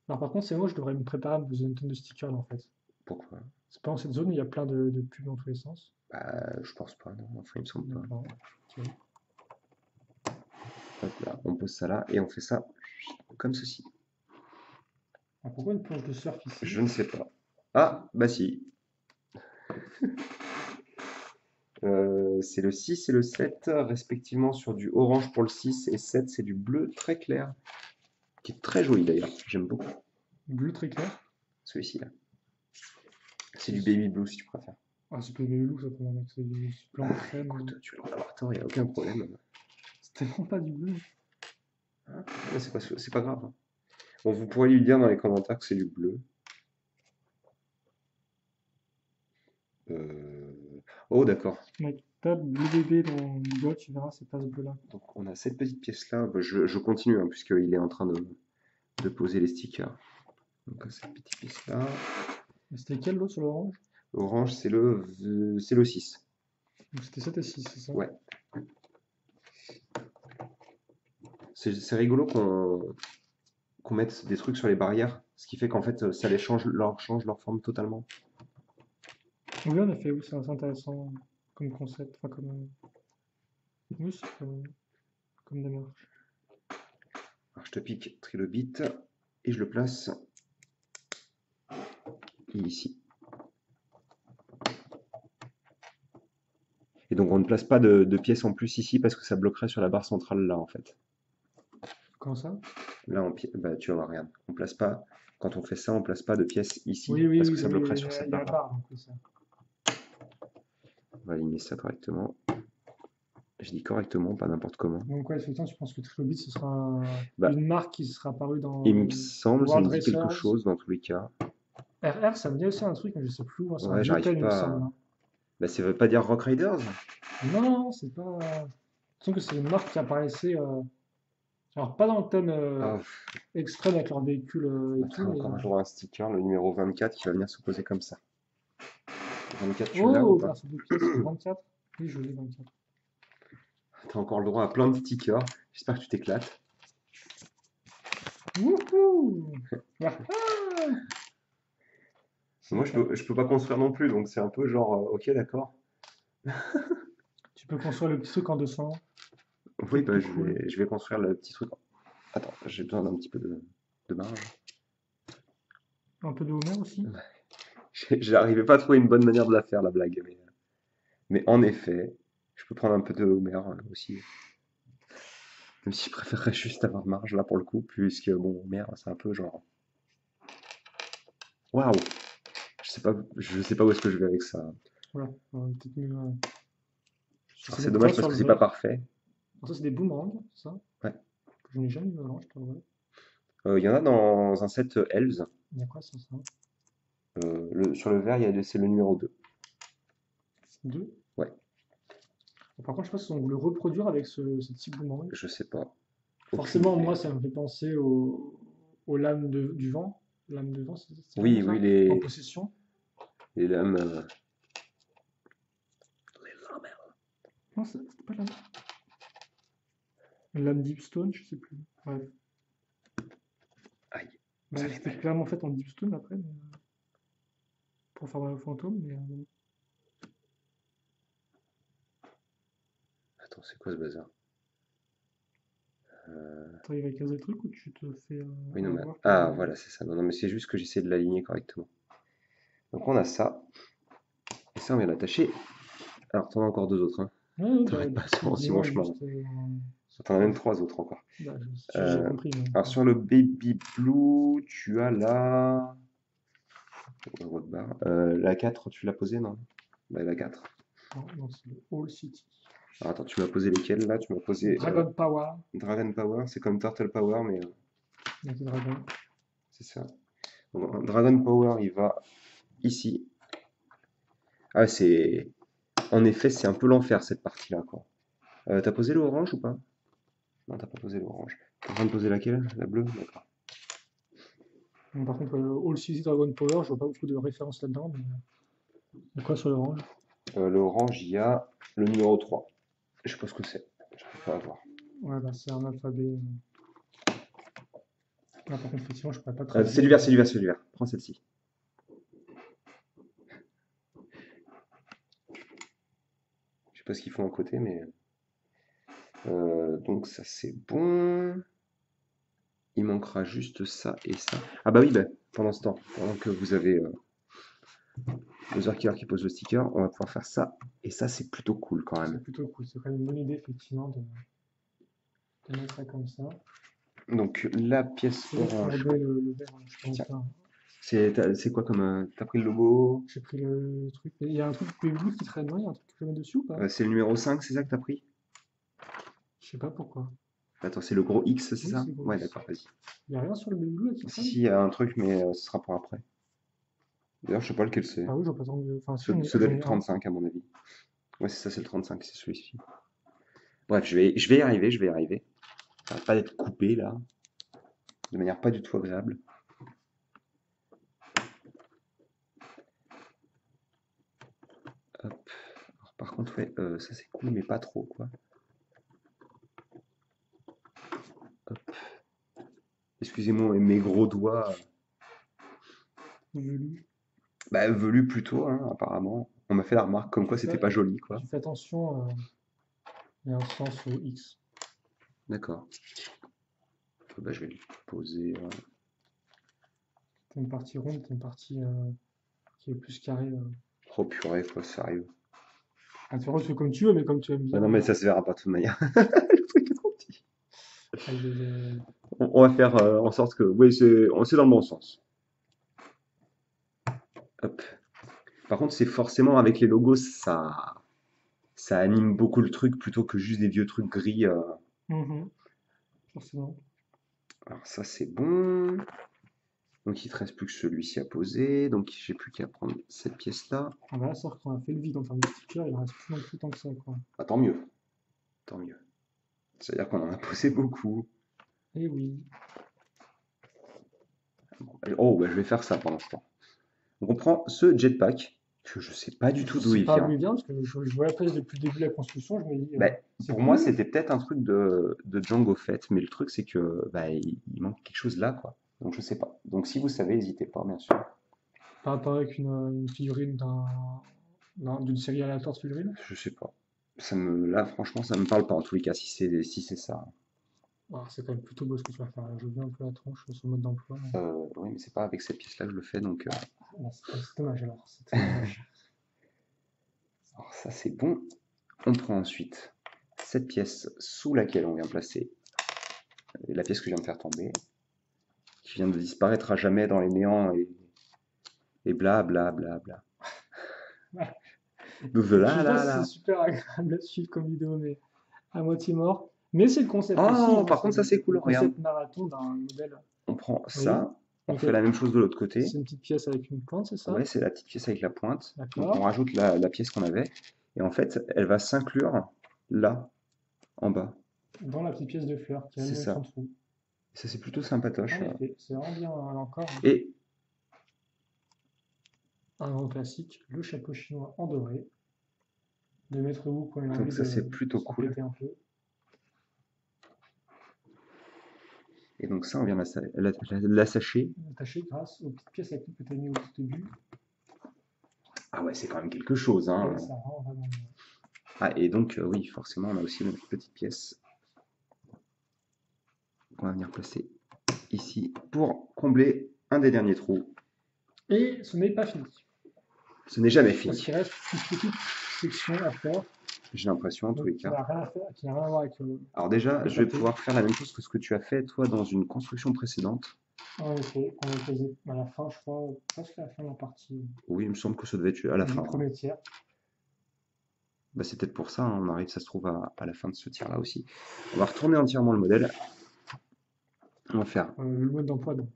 Alors par contre c'est moi je devrais me préparer à me poser une tonne de stickers là, en fait. Pourquoi? C'est pas dans cette zone où il y a plein de pubs dans tous les sens. Bah, je pense pas, non. Enfin, il me semble pas. D'accord. Ok. Hop là, on pose ça là et on fait ça comme ceci. Alors, pourquoi une planche de surf ici? Je ne sais pas. Ah, bah si. C'est le 6 et le 7, respectivement sur du orange pour le 6 et 7, c'est du bleu très clair, qui est très joli d'ailleurs. J'aime beaucoup Bleu très clair. celui-ci là. C'est du baby blue si tu préfères. Ah, c'est pas du loup, ça, pour mon mec. C'est du blanc crème. Écoute, tu vas en avoir tort, il n'y a aucun problème. C'est tellement pas du bleu. Hein, mais c'est pas grave. Bon, vous pourrez lui dire dans les commentaires que c'est du bleu. Oh, d'accord. Mec, tape bleu bébé dans Google, tu verras, c'est pas ce bleu-là. Donc, on a cette petite pièce-là. Bah, je continue, hein, puisqu'il est en train de poser les stickers. Donc, cette petite pièce-là. Mais c'était quel l'autre sur l'orange? Orange, c'est le 6. Donc c'était 7 et 6, c'est ça? Ouais. C'est rigolo qu'on mette des trucs sur les barrières, ce qui fait qu'en fait, ça les change leur forme totalement. Oui, en effet, oui, c'est assez intéressant comme concept. Enfin, comme. Oui, c'est comme démarche. Alors, je te pique Trilobite et je le place ici. Et donc on ne place pas de pièces en plus ici parce que ça bloquerait sur la barre centrale là en fait. Comment ça? Là, bah, tu vas voir, regarde. On place pas, quand on fait ça, on place pas de pièces ici Oui, oui, parce oui, que ça oui, bloquerait il sur y a cette il y a la barre là. barre, donc oui, ça. On va aligner ça correctement. Je dis correctement, pas n'importe comment. Donc, ouais, effectivement, je pense que Trilobit, ce sera Bah, une marque qui sera apparue dans il me semble, ça World me dit quelque Racers. chose dans tous les cas. RR, ça me dit aussi un truc, mais je sais plus où. C'est un Ouais, vieux j'arrive thème, il me pas semble, à... hein. Bah, ça veut pas dire Rock Riders? Non, c'est pas. Je que c'est une marque qui apparaissait. Alors, pas dans le thème Ah, extrême avec leur véhicule et attends, tout, mais. encore un sticker, le numéro 24 qui va venir se poser comme ça. 24, tu l'as ou Oh, pas? version de pièces, 24. Oui, joli, 24. T'as encore le droit à plein de stickers. J'espère que tu t'éclates. Wouhou! Ah, Moi, je peux pas construire non plus, donc c'est un peu genre, ok, d'accord. tu peux construire le petit truc en 200. Oui, Tout, bah, tout cool. je vais construire le petit truc. Attends, j'ai besoin d'un petit peu de marge. Un peu de Homer aussi. J'arrivais pas à trouver une bonne manière de la faire, la blague. Mais en effet, je peux prendre un peu de Homer aussi. Même si je préférerais juste avoir marge là pour le coup, puisque bon, Homer, c'est un peu genre. Waouh! Je sais pas où est-ce que je vais avec ça. Voilà, peut-être mieux. Alors, C'est c'est bon, pas dommage parce sur que le c'est pas vert. parfait. Alors ça, c'est des boomerangs, c'est ça? Ouais. Je n'ai jamais vu avant, je te le vois. Il y en a dans un set Elves. Il y a quoi sur ça? Sur le vert, c'est le numéro 2. Deux. Ouais, Par contre, je sais pas si on voulait reproduire avec ce type boomerang. je sais pas. Forcément, Aucune idée. moi, ça me fait penser aux lames du vent. Lames de vent, c'est Oui, vraiment oui, ça? En possession. les lames. Non, c'était pas lame. Une lame Deepstone, je sais plus. Bref. Aïe, Bah, ça fait c'était mal. clairement fait en Deepstone après, pour faire le fantôme. Mais, Attends, c'est quoi ce bazar? t'arrives à caser le truc ou tu te fais Oui, non, mais... avoir Ah, voilà, c'est ça. Non, non, mais c'est juste que j'essaie de l'aligner correctement. Donc on a ça. Et ça, on vient d'attacher. Alors, t'en as encore deux autres, hein. Ouais, T'arrêtes bah, pas du coup, si dis-moi franchement. juste. T'en as même trois autres encore. Bah, j'ai compris. Alors sur le Baby Blue, tu as la... la 4, tu l'as posée, non? Bah, la 4. Non, c'est le All City. Alors, attends, tu m'as posé lesquelles là? Tu m'as posé Dragon Power. Dragon Power, c'est comme Turtle Power, mais Donc, c'est Dragon. c'est ça. Donc, Dragon Power, il va ici. Ah, c'est... En effet, c'est un peu l'enfer cette partie-là, quoi. T'as posé l'orange ou pas? Non, t'as pas posé l'orange. T'es en train de poser laquelle? La bleue? D'accord. Donc, par contre, All City Dragon Power, je vois pas beaucoup de références là-dedans. Mais... Il y a quoi sur l'orange? L'orange, il y a le numéro 3. Je sais pas ce que c'est. Je peux pas voir. Ouais, bah, c'est un alphabet. Là, par contre, effectivement, je pourrais pas traduire. C'est du vert, c'est du vert, c'est du vert. Prends celle-ci. pas ce qu'ils font à côté, mais... donc ça c'est bon. Il manquera juste ça et ça. Ah bah oui, bah, pendant ce temps, pendant que vous avez nos archiveurs qui posent le sticker, on va pouvoir faire ça. Et ça c'est plutôt cool quand C'est même. plutôt cool. C'est quand même une bonne idée, effectivement, de mettre ça comme ça. Donc la pièce C'est bon, je peux orange, enlever le verre, hein, je peux en tiens, faire. c'est quoi comme... t'as pris le logo? J'ai pris le truc. Il y a un truc Baby Blue qui traîne, non? Il y a un truc que je peux mettre dessus ou pas? C'est le numéro 5, c'est ça que t'as pris? Je sais pas pourquoi. Attends, c'est le gros X, c'est Oui, ça? c'est gros. Ouais, d'accord, vas-y. Il n'y a rien sur le Baby Blue là, qui Si, traîne? si, il y a un truc, mais ce sera pour après. D'ailleurs, je sais pas lequel c'est. Ah oui, j'en pas tant que. Enfin, si, Ça doit j'en être ai le un. 35 à mon avis. Ouais, c'est ça, c'est le 35, c'est celui-ci. Bref, je vais y arriver, je vais y arriver. Ça va pas d'être coupé là, de manière pas du tout agréable. Hop. Alors, par contre, ouais, ça c'est cool, mais pas trop quoi. Hop. Excusez-moi, mes gros doigts. Velu. Bah, velus plutôt, hein, apparemment. On m'a fait la remarque comme quoi c'était pas joli quoi. Tu fais attention, il y a un sens X. D'accord. Bah, je vais le poser. T'as une partie ronde, t'as une partie qui est plus carrée. Oh purée, quoi, sérieux. Ah, tu fais comme tu veux, mais comme tu aimes Ah bien. non, mais ça se verra pas de toute manière. Le truc est trop petit. Avec des- On va faire en sorte que. Oui, c'est dans le bon sens. Hop. Par contre, c'est forcément avec les logos, ça anime beaucoup le truc plutôt que juste des vieux trucs gris. Mhm, forcément. Alors, ça, c'est bon. Donc, il te reste plus que celui-ci à poser. Donc, j'ai plus qu'à prendre cette pièce-là. Ah bah là, c'est vrai qu'on a fait le vide en termes de sticker, il en reste plus non plus tant que ça, quoi. Ah, tant mieux. Tant mieux. C'est-à-dire qu'on en a posé beaucoup. Eh oui. Oh, bah, je vais faire ça pendant ce temps. Donc, on prend ce jetpack, que je sais pas du tout d'où Je sais il pas d'où vient. il vient, parce que je vois la pièce depuis le début de la construction, je me dis, Bah, c'est pour moi, cool. c'était peut-être un truc de Django Fett, mais le truc, c'est que bah, il manque quelque chose là, quoi. Donc, je sais pas. Donc, si vous savez, n'hésitez pas, bien sûr. Par rapport avec une figurine d'une série aléatoire de figurines. Je sais pas. Là, franchement, ça me parle pas en tous les cas, si c'est ça. Alors, c'est quand même plutôt beau ce que tu vas faire. Je veux un peu la tronche sur le mode d'emploi. Oui, mais c'est pas avec cette pièce-là que je le fais, donc. Ah, c'est dommage alors. C'est très dommage. Alors, ça, c'est bon. On prend ensuite cette pièce sous laquelle on vient placer la pièce que je viens de faire tomber, qui vient de disparaître à jamais dans les néants et bla bla bla bla. Donc Je là, sais pas là, si là. c'est super agréable à suivre comme vidéo, mais à moitié mort. Mais c'est le concept Oh, aussi, hein, par contre, ça c'est cool, le regarde. concept marathon d'un modèle. On prend Oui. ça, on Donc, fait la même chose de l'autre côté. c'est une petite pièce avec une pointe, c'est ça? Ouais, c'est la petite pièce avec la pointe. Donc on D'accord. rajoute la pièce qu'on avait. Et en fait, elle va s'inclure là, en bas. Dans la petite pièce de fleurs qui a C'est le ça. en dessous. Et ça, c'est plutôt sympatoche. En effet, c'est vraiment bien là encore. Et Un grand classique, le chapeau chinois en doré. De mettre vous quand il a donc envie ça, de c'est plutôt s'en cool. péter un peu. Et donc ça, on vient l'assacher. Attaché grâce aux petites pièces à clip que tu as mis au tout début. Ah ouais, c'est quand même quelque chose, hein. Et ça rend vraiment bien. Ah, et donc, oui, forcément, on a aussi notre petite pièce qu'on va venir placer ici pour combler un des derniers trous. Et ce n'est pas fini. Ce n'est jamais Parce fini, qu'il reste une petite section à faire. j'ai l'impression, en tous Donc, les qui cas. n'a rien à faire, qui n'a rien à voir avec Alors déjà, le je vais pâté. pouvoir faire la même chose que ce que tu as fait, toi, dans une construction précédente. En effet, on est quasi à la fin, je crois, presque à la fin de la partie Oui, il me semble que ça devait être à la du fin. premier tiers. Bah, c'est peut-être pour ça, hein, on arrive, ça se trouve, à la fin de ce tiers-là aussi. On va retourner entièrement le modèle. On va faire... Le mode d'emploi, donc.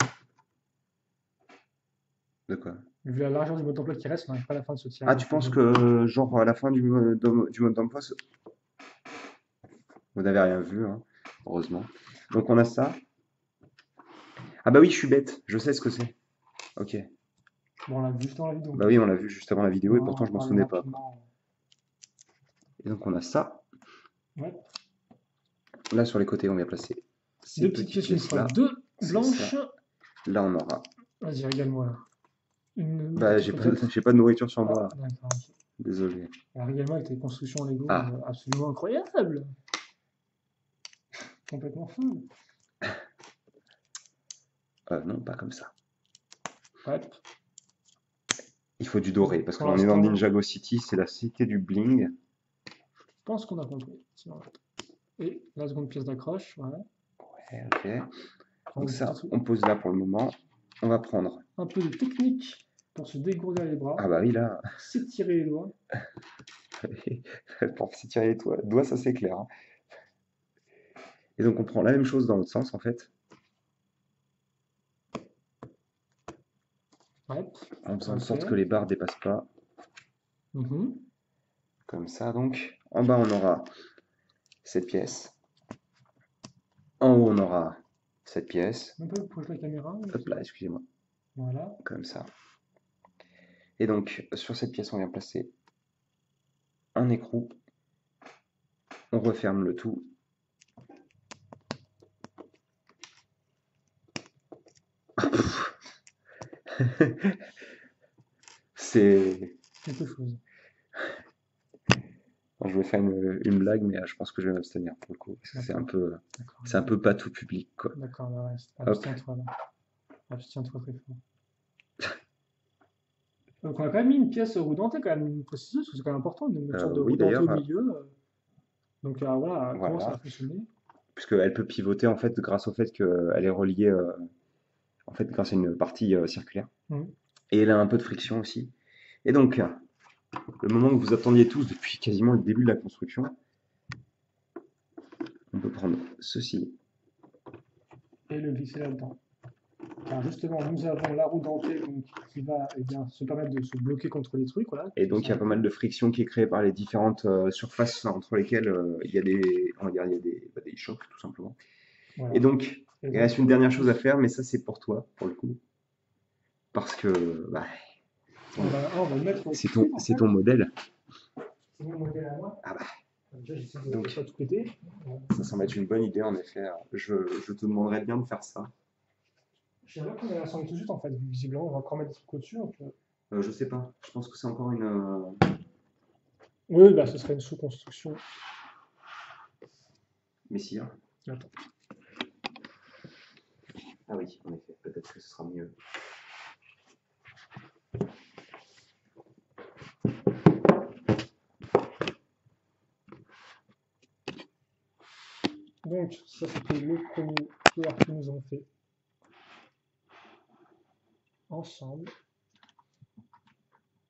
De quoi? Vu la largeur du mode d'emploi qui reste, on n'arrive pas à la fin de ce tiers. Ah, tu penses que, genre, à la fin du mode d'emploi, vous n'avez rien vu, hein, heureusement. Donc on a ça. Ah bah oui, je suis bête, je sais ce que c'est. Ok. Bon, on l'a vu juste dans la vidéo. Bah oui, on l'a vu juste avant la vidéo et On pourtant je m'en va souvenais parler pas. rapidement. Et donc on a ça. Ouais. Là sur les côtés, on vient placer ces Deux petites pièces une fois, là. deux C'est blanches. ça. Là on aura. Vas-y, régale-moi là. Une Bah petite j'ai cocotte. pas de nourriture sur Ah, moi. d'accord, ok. Désolé. Alors également avec tes constructions Lego Ah. absolument incroyables. Complètement folle. Non, pas comme ça. Ouais. Il faut du doré, parce Pour qu'on est dans l'instant, Ninjago City, c'est la cité du bling. je pense qu'on a compris. Sinon, et la seconde pièce d'accroche, voilà. Ouais, ok. On Donc ça, peut-être on pose là pour le moment. On va prendre. un peu de technique pour se dégourdir les bras, Ah bah oui, là, s'étirer les doigts. pour s'étirer les doigts, ça c'est clair, hein. Et donc on prend la même chose dans l'autre sens, en fait, Ouais. en faisant en Ok. sorte que les barres dépassent pas. Mhm. Comme ça, donc. En bas, on aura cette pièce. En haut, on aura cette pièce. Un peu pour la caméra. Hop là, excusez-moi. Voilà. Comme ça. Et donc, sur cette pièce, on vient placer un écrou. On referme le tout. C'est... Quelque chose. Je vais faire une blague, mais je pense que je vais m'abstenir pour le coup. Parce que D'accord. c'est un peu pas tout public, quoi. D'accord, là, reste. Hop. Abstiens-toi là. Abstiens-toi très fort. Donc on a quand même mis une pièce roudantée, quand même, une précision, parce que c'est quand même important, une sorte de Oui, roudanté au d'ailleurs, milieu. Donc voilà, comment ça voilà. va fonctionner? Puisqu'elle peut pivoter, en fait, grâce au fait qu'elle est reliée, en fait, grâce à une partie circulaire. Mhm. Et elle a un peu de friction aussi. Et donc, le moment que vous attendiez tous depuis quasiment le début de la construction, on peut prendre ceci. Et le glisser là-dedans. Car justement, nous avons la roue dentée donc, qui va eh bien, se permettre de se bloquer contre les trucs. Voilà, Et donc, il y a pas mal de friction qui est créée par les différentes surfaces entre lesquelles il y a des, on va dire, il y a des chocs, tout simplement. Voilà. Et donc, il donc, reste une dernière chose à faire, mais ça, c'est pour toi, pour le coup. Parce que bah, on va le mettre au c'est dessus, en c'est fait. ton modèle. C'est mon modèle à moi. Ah bah, Déjà, j'essaie de donc, pas tout péter. ça semble être une bonne idée, en effet. Je te demanderais bien de faire ça. Je sais pas qu'on est ensemble tout de suite, en fait. Visiblement, on va encore mettre des trucs au-dessus. Donc, Je sais pas. Je pense que c'est encore une. oui, bah, ce serait une sous-construction. Messire. Attends. Ah oui, en effet. Peut-être que ce sera mieux. Donc, ça, c'était le premier couloir que nous avons fait ensemble.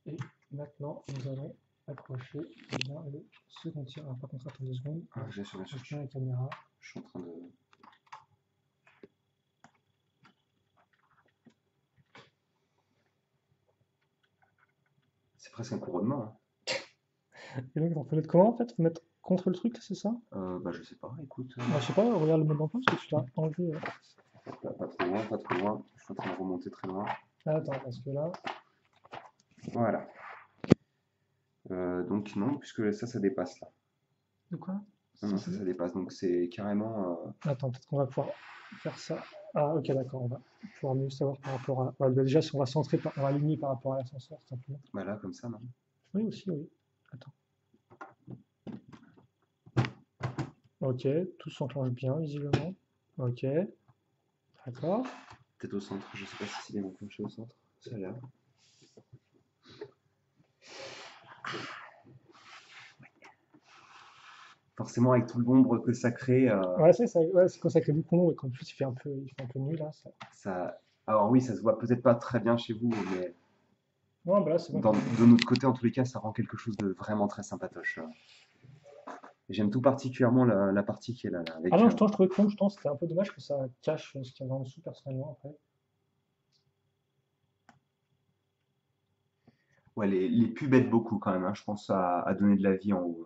Et maintenant, nous allons accrocher eh bien, le second tir. Alors, par contre, attends 2 secondes. Bien sûr, bien sûr. Je tiens la caméra. Je suis en train de. C'est presque un couronnement, hein. Et donc, on peut mettre comment en fait? Faut mettre contre le truc, c'est ça? Bah, je sais pas, écoute. Bah, je sais pas, regarde le mode d'emploi parce que tu l'as enlevé. Pas trop loin, pas trop loin. Je suis en train de remonter très loin. Ah, attends, parce que là. Voilà. Donc non, puisque ça dépasse là. De quoi? Non, ça dépasse. Donc c'est carrément. Attends, peut-être qu'on va pouvoir faire ça. Ah, ok, d'accord, on va pouvoir mieux savoir par rapport à. Ouais, bah, déjà, si on va centrer, on va aligner par rapport à l'ascenseur, simplement. Bah là, comme ça, non? Oui, aussi, oui. Attends. Ok, tout s'enclenche bien, visiblement. Ok. D'accord. Peut-être au centre. Je sais pas si c'est bien enclenché au centre. Ça a l'air. Forcément, avec tout l'ombre que ça crée. Ouais, c'est ça, ouais, c'est quand ça crée beaucoup d'ombre et qu'en plus il fait un peu nuit là. Ça... Alors oui, ça se voit peut-être pas très bien chez vous, mais Non, bah là, c'est bon. de notre côté, en tous les cas, ça rend quelque chose de vraiment très sympatoche. J'aime tout particulièrement la partie qui est là, avec. Ah non, je trouvais con, c'était un peu dommage que ça cache ce qu'il y avait en dessous personnellement après. Ouais, les pubs aident beaucoup quand même, hein, je pense à donner de la vie en haut.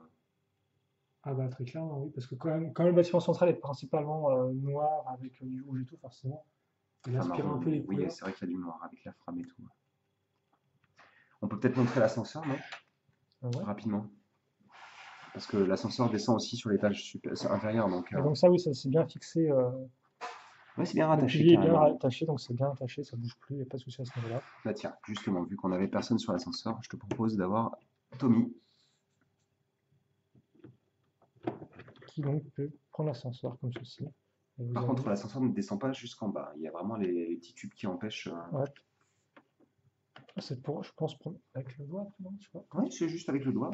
Ah bah très clairement, oui, parce que quand même le bâtiment central est principalement noir avec du rouge et tout, forcément, il Enfin, inspire un peu les oui, couleurs. c'est vrai qu'il y a du noir avec la frame et tout. On peut peut-être montrer l'ascenseur, non? Ah ouais. Rapidement. Parce que l'ascenseur descend aussi sur l'étage inférieur. Donc, Et donc ça, oui, ça c'est bien fixé. ouais, c'est bien Le rattaché pilier est bien carrément. rattaché, donc c'est bien attaché, ça bouge plus, il n'y a pas de souci à ce niveau-là. Bah tiens, justement, vu qu'on n'avait personne sur l'ascenseur, je te propose d'avoir Tommy. qui donc peut prendre l'ascenseur comme ceci. Et vous Par avez- contre, l'ascenseur ne descend pas jusqu'en bas. Il y a vraiment les petits tubes qui empêchent. Ouais. C'est pour, je pense, avec le doigt, non, je sais pas. Oui, c'est juste avec le doigt.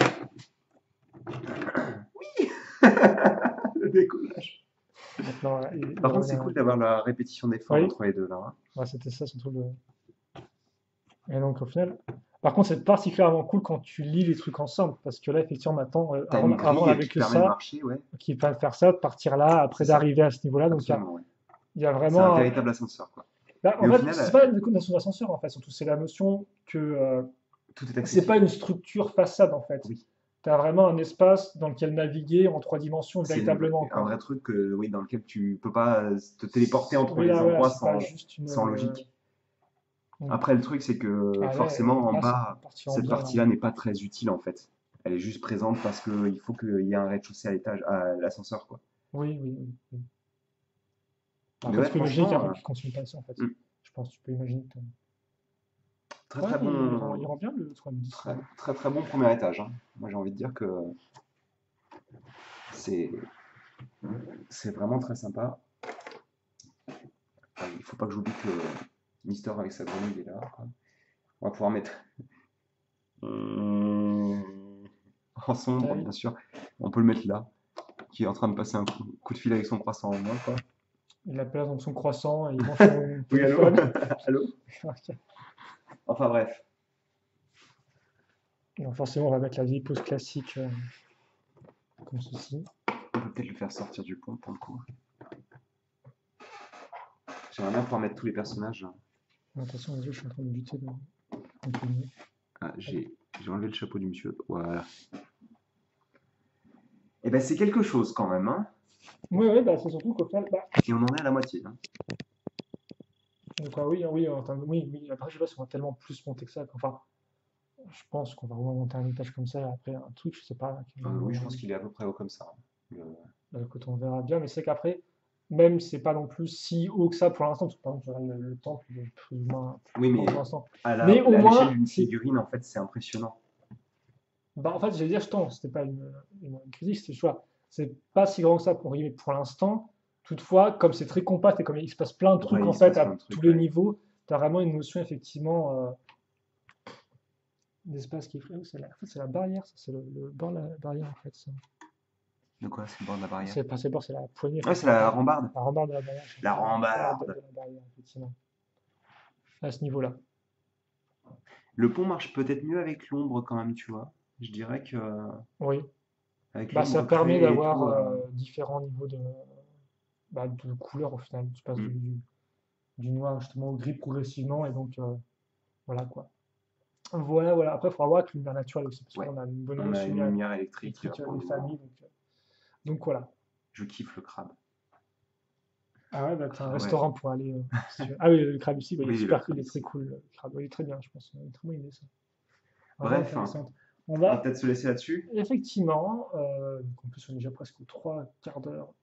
Oui. Le décollage. Maintenant, voilà, Par contre, c'est cool d'avoir la répétition des formes Oui. entre les deux là. Hein. Ouais, c'était ça, son truc de... Et donc, au final... Par contre, c'est particulièrement cool quand tu lis les trucs ensemble, parce que là, effectivement, maintenant, T'as une grille avant, on avait qui que permet de ça, marcher, ouais. qui peut faire ça, de partir là, après C'est ça. d'arriver à ce niveau-là. Donc, Absolument, ouais. il y a C'est un vraiment... véritable ascenseur, quoi. Là, en Mais au fait, final, c'est pas une notion d'ascenseur, en fait, surtout, c'est la notion que tout est c'est accessible. pas une structure façade, en fait. Oui. Tu as vraiment un espace dans lequel naviguer en 3 dimensions, C'est véritablement. un quoi. vrai truc oui, dans lequel tu peux pas te téléporter entre Oui, les là, voilà, endroits c'est pas sans, juste une... sans logique. Mm. Après, le truc, c'est que Ah, là, forcément, en là, c'est bas, particulièrement cette bien, partie-là n'est pas très utile, en fait. Elle est juste présente parce qu'il faut qu'il y ait un rez-de-chaussée à l'étage, à l'ascenseur, quoi. Oui, oui, oui. Oui. Mais Après, ouais, tu peux imaginer qu'il y a un franchement, truc qui continue pas ça, en fait. mm. Je pense que tu peux imaginer que... très Ouais, très il bon, rend bien le 310. très, très très bon premier étage. Hein. Moi, j'ai envie de dire que c'est vraiment très sympa. Enfin, il faut pas que j'oublie que Mister avec sa grenouille est là, quoi. On va pouvoir mettre en sombre, bien sûr. On peut le mettre là, qui est en train de passer un coup de fil avec son croissant en moins, quoi. Il appelle donc son croissant et il mange son Oui, allô. téléphone. Allô. Enfin bref. Donc forcément, on va mettre la vieille pause classique comme ceci. On peut peut-être le faire sortir du pont pour le coup. J'aimerais bien pouvoir mettre tous les personnages. Attention, les yeux, je suis en train de buter de... Ah, j'ai enlevé le chapeau du monsieur. Voilà. Et ben c'est quelque chose quand même, hein. Oui, oui, bah, c'est surtout qu'au final... Bah, Et on en est à la moitié. Hein. donc, oui, oui, oui, après, je sais pas si on va tellement plus monter que ça. Enfin, je pense qu'on va monter un étage comme ça, et après un truc, je sais pas. Oui, je pense qu'il est à peu près haut comme ça. Hein. Écoute, on verra bien, mais c'est qu'après, même c'est pas non plus si haut que ça pour l'instant, parce que par exemple, le temple, il est plus ou moins Oui, mais pour l'instant. à Mais au l'échelle moins, d'une c'est... figurine, en fait, c'est impressionnant. Bah, en fait, j'allais dire, je tente, c'était pas une critique, c'est choix. C'est pas si grand que ça pour l'instant. Toutefois, comme c'est très compact et comme il se passe plein de trucs Ouais, en il se fait passe à plein de trucs, tous les ouais. niveaux, tu as vraiment une notion effectivement d'espace qui est en fait, c'est la barrière, ça, c'est le bord de la barrière en fait. Ça. De quoi? C'est le bord de la barrière? C'est pas c'est le bord, c'est la poignée. Ouais, c'est la rambarde. La rambarde de la barrière. La rambarde. De la barrière, effectivement. À ce niveau-là. Le pont marche peut-être mieux avec l'ombre quand même, tu vois. Je dirais que Oui. avec Bah, ça l'ombre permet créée et d'avoir tout, différents niveaux de couleurs au final. Tu passes Mm. du noir justement au gris progressivement et donc voilà quoi. Voilà, voilà. Après, il faudra voir avec la lumière naturelle aussi, parce Ouais. qu'on a une bonne On a notion une lumière électrique électrique pour des le moment. familles. Donc voilà. Je kiffe le crabe. Ah ouais, bah, t'as un Ah ouais. restaurant pour aller. Si tu veux. Ah oui, le crabe ici, bah, il est Oui, le super crabe cool, il est très ici. cool. Le crabe, il est très bien, je pense. Une très bonne idée ça. Bref, Intéressante. On on va va peut-être se laisser là-dessus. effectivement, donc en plus on est déjà presque aux 3 quarts d'heure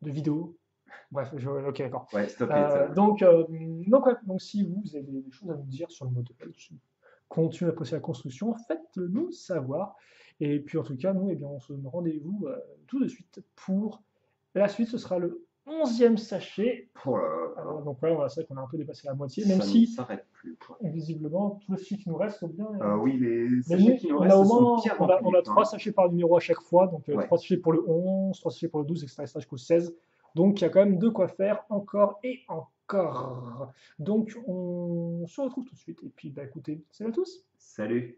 de vidéo. Bref, ok, d'accord. Ouais, stop it. Donc, ouais, donc si vous avez des choses à nous dire sur le modèle, continuez à apprécier la construction, faites-le nous savoir. Et puis en tout cas, nous, eh bien, on se donne rendez-vous tout de suite pour la suite. Ce sera le 11e sachet. Oh là là. Donc voilà, c'est vrai qu'on a un peu dépassé la moitié, même Ça ne si s'arrête plus, quoi. visiblement tous les sachets qui nous restent sont bien. Oui, les Mais sachets nous, qui nous on a restent au sont moins bien on a remplis. 3 sachets par numéro à chaque fois, donc Ouais. 3 sachets pour le 11, 3 sachets pour le 12, etc. jusqu'au 16. Donc il y a quand même de quoi faire encore et encore. Donc on se retrouve tout de suite. Et puis bah écoutez, salut à tous. Salut.